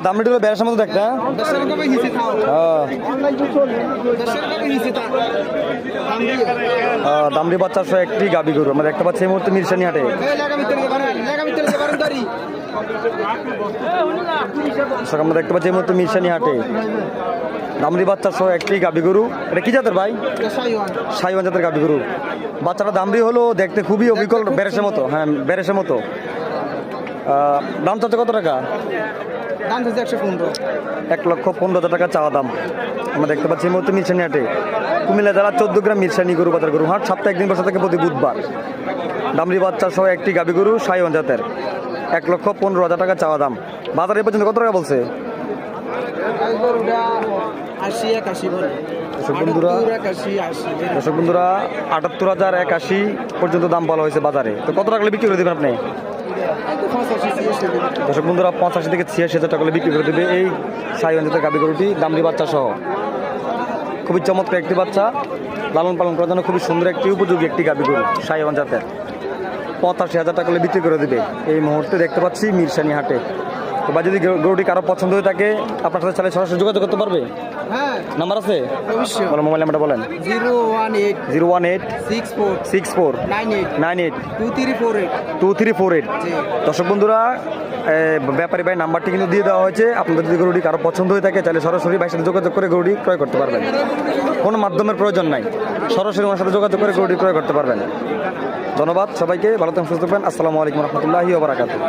দাম রেট হলো 82 মতো একটা। দামড়ি বাচ্চা সহ একটি গাবি গরু আমরা দেখতে পাচ্ছি এই মুহূর্তে মিরসানি হাটে। আমরা দেখতে পাচ্ছি এই মুহূর্তে মিরসানি হাটে দামড়ি বাচ্চা সহ একটি গাবি গরু। এটা কি জাতের ভাই? শাইওয়ান জাতের গাবি গরু। বাচ্চাটা দামড়ি হলো, দেখতে খুবই অবিকল, বেরেসের মতো। হ্যাঁ, বেরেসের মতো। দাম চাচ্ছে কত টাকা? দাম চাচ্ছে 115। 1,15,000 টাকা চাওয়া দাম। আমরা দেখতে পাচ্ছি এই মুহূর্তে মিরসানি হাটে কুমিল্লা জেলা 14 গ্রাম মিরসানি গরু বাজার গরু হাট, সপ্তাহে একদিন বসে থাকে প্রতি বুধবার। দামড়ি বাচ্চা সহ একটি গাবি গরু শাইওয়ান জাতের, 1,15,000 টাকা চাওয়া দাম। বাজারে পর্যন্ত কত টাকা বলছে? দর্শক বন্ধুরা 78,000 81 পর্যন্ত দাম বলা হয়েছে বাজারে। তো কত টাকা বিক্রি করে দেবেন আপনি? দর্শক বন্ধুরা 85 থেকে 86,000 টাকা বিক্রি করে দেবে এই শাইওয়ান জাতের গাবি গরুটি দামড়ি বাচ্চা সহ। খুবই চমৎকার একটি বাচ্চা, লালন পালন করার জন্য খুবই সুন্দর একটি উপযোগী একটি গাবি গরু শাইওয়ান জাতের। 85,000 টাকা বিক্রি করে দেবে এই মুহূর্তে দেখতে পাচ্ছি মিরসানি হাটে। তো বা যদি গরুটি কারো পছন্দ হয়ে থাকে আপনার সাথে চাইলে সরাসরি যোগাযোগ করতে পারবে? হ্যাঁ, নাম্বার আছে? অবশ্যই। বলো মোবাইল নাম্বারটা বলেন। 018 64 98 2348। দর্শক বন্ধুরা ব্যাপারী ভাই নাম্বারটি কিন্তু দিয়ে দেওয়া হয়েছে। আপনাদের যদি গরুটি কারো পছন্দ হয়ে থাকে তাহলে সরাসরি ভাইয়ের সাথে যোগাযোগ করে গরুটি ক্রয় করতে পারবেন। কোনো মাধ্যমের প্রয়োজন নাই, সরাসরি ওনার সাথে যোগাযোগ করে গরুটি ক্রয় করতে পারবেন। ধন্যবাদ সবাইকে, ভালো থাকবেন, সুস্থ থাকবেন। আসসালামু আলাইকুম রহমতুল্লাহি ওয়া বারাকাতুহু।